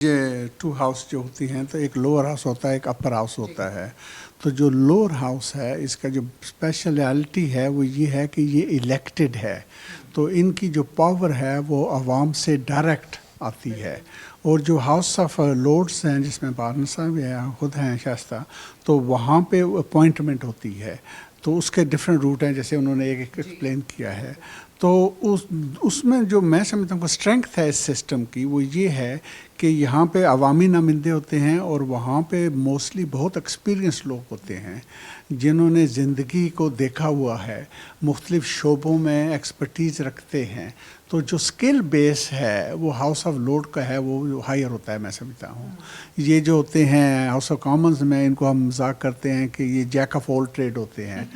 ये to house जो होती हैं तो एक लोअर हाउस होता है, एक अपर हाउस होता है। तो जो लोअर हाउस है इसका जो स्पेशलिटी है वो ये है कि ये इलेक्टेड है, तो इनकी जो पावर है वो आवाम से डायरेक्ट आती है। और जो हाउस ऑफ लॉर्ड्स हैं जिसमें बारन साहब या खुद हैं शास्ता, तो वहाँ पे अपॉइंटमेंट होती है। तो उसके डिफरेंट रूट हैं, जैसे उन्होंने एक एक्सप्लेन किया है। तो उसमें जो मैं समझता हूँ स्ट्रेंथ है इस सिस्टम की वो ये है कि यहाँ पे अवामी नुमाइंदे होते हैं और वहाँ पे मोस्टली बहुत एक्सपीरियंस लोग होते हैं जिन्होंने ज़िंदगी को देखा हुआ है, मुख्तलिफ़ शोबों में एक्सपर्टीज़ रखते हैं। तो जो स्किल बेस है वो हाउस ऑफ लॉर्ड का है, वो हायर होता है मैं समझता हूँ। ये जो होते हैं हाउस ऑफ कॉमन्स में, इनको हम मजाक करते हैं कि ये जैक ऑफ ऑल ट्रेड होते हैं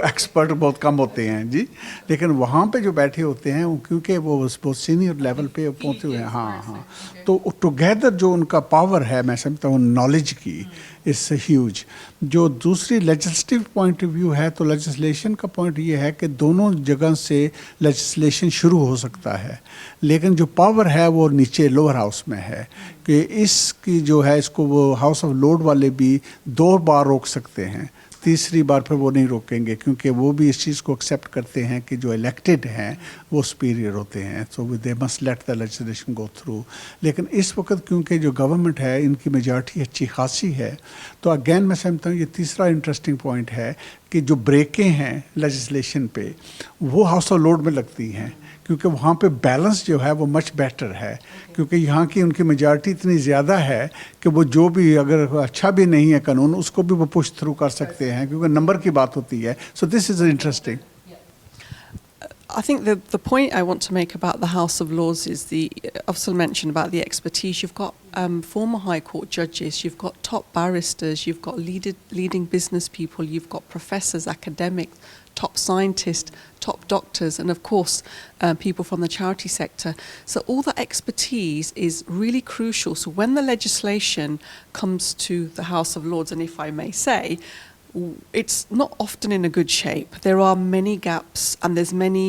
एक्सपर्ट बहुत कम होते हैं जी। लेकिन वहाँ पे जो बैठे होते हैं वो क्योंकि वो बहुत सीनियर लेवल पे पहुँचे हुए हैं। हाँ, तो टुगेदर जो उनका पावर है मैं समझता हूँ नॉलेज की इस ह्यूज। जो दूसरी लेजिस्लेटिव पॉइंट ऑफ व्यू है, तो लेजिस्लेशन का पॉइंट ये है कि दोनों जगह से लेजिस्लेशन शुरू हो सकता है, लेकिन जो पावर है वो नीचे लोअर हाउस में है कि इसकी जो है इसको वो हाउस ऑफ लॉर्ड वाले भी 2 बार रोक सकते हैं, तीसरी बार फिर वो नहीं रोकेंगे क्योंकि वो भी इस चीज़ को एक्सेप्ट करते हैं कि जो इलेक्टेड हैं वो सुपीरियर होते हैं। So they must let the legislation go through. लेकिन इस वक्त क्योंकि जो गवर्नमेंट है इनकी मेजॉरिटी अच्छी खासी है, तो अगेन मैं समझता हूँ ये तीसरा इंटरेस्टिंग पॉइंट है कि जो ब्रेकें हैं लेजिस्लेशन पे वो हाउस ऑफ लॉर्ड में लगती हैं, क्योंकि वहाँ पे बैलेंस जो है वो मच बेटर है, क्योंकि यहाँ की उनकी मेजॉरिटी इतनी ज़्यादा है कि वो जो भी अगर अच्छा भी नहीं है कानून उसको भी वो पुश थ्रू कर सकते हैं, क्योंकि नंबर की बात होती है। So this is interesting. I think the point I want to make about the House of Lords is Afzal mentioned about the expertise. You've got former High Court judges, you've got top barristers, you've got leading business people, you've got professors, academics, top scientists, top doctors, and of course people from the charity sector. So all that expertise is really crucial. So when the legislation comes to the House of Lords, and if I may say, it's not often in a good shape. There are many gaps and there's many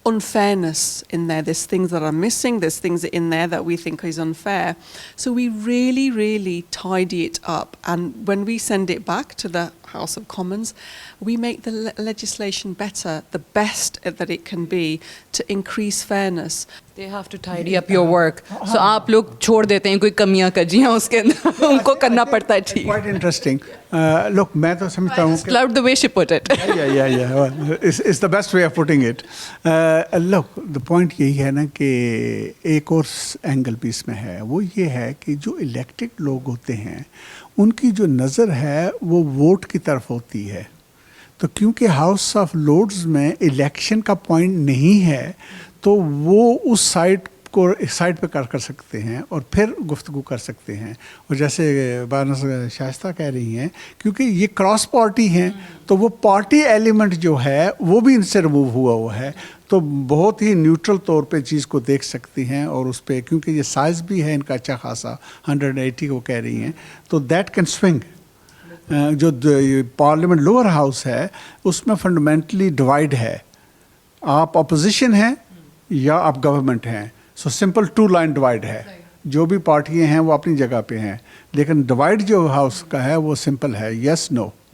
unfairness in there. There's things that are missing, there's things in there that we think is unfair. So we really, really tidy it up, and when we send it back to the House of Commons, we make the legislation better, the best that it can be to increase fairness. They have to tidy up your work. So आप लोग छोड़ देते हैं कोई कमियां कजियां उसके अंदर उनको करना पड़ता है। ठीक। Quite interesting. Look, मैं तो समझता हूँ I loved the way she put it. Yeah. Well, it's the best way of putting it. Look, the point यही है ना कि एक और एंगल भी इसमें है, वो ये है कि जो इलेक्टेड लोग होते हैं उनकी जो नज़र है वो वोट की तरफ होती है। तो क्योंकि हाउस ऑफ लॉर्ड्स में इलेक्शन का पॉइंट नहीं है, तो वो उस साइड को साइड पे कर सकते हैं और फिर गुफ्तगू कर सकते हैं। और जैसे बारन शाइस्ता कह रही हैं, क्योंकि ये क्रॉस पार्टी हैं तो वो पार्टी एलिमेंट जो है वो भी इनसे रिमूव हुआ है, तो बहुत ही न्यूट्रल तौर पे चीज़ को देख सकती हैं। और उस पर क्योंकि ये साइज़ भी है इनका अच्छा खासा 180 को कह रही हैं, तो दैट कैन स्विंग। जो पार्लियामेंट लोअर हाउस है उसमें फंडामेंटली डिवाइड है, आप अपोजिशन हैं या आप गवर्नमेंट हैं। सो सिंपल 2 लाइन डिवाइड है, जो भी पार्टियां हैं वो अपनी जगह पे हैं, लेकिन डिवाइड जो हाउस का है वो सिंपल है, यस नो।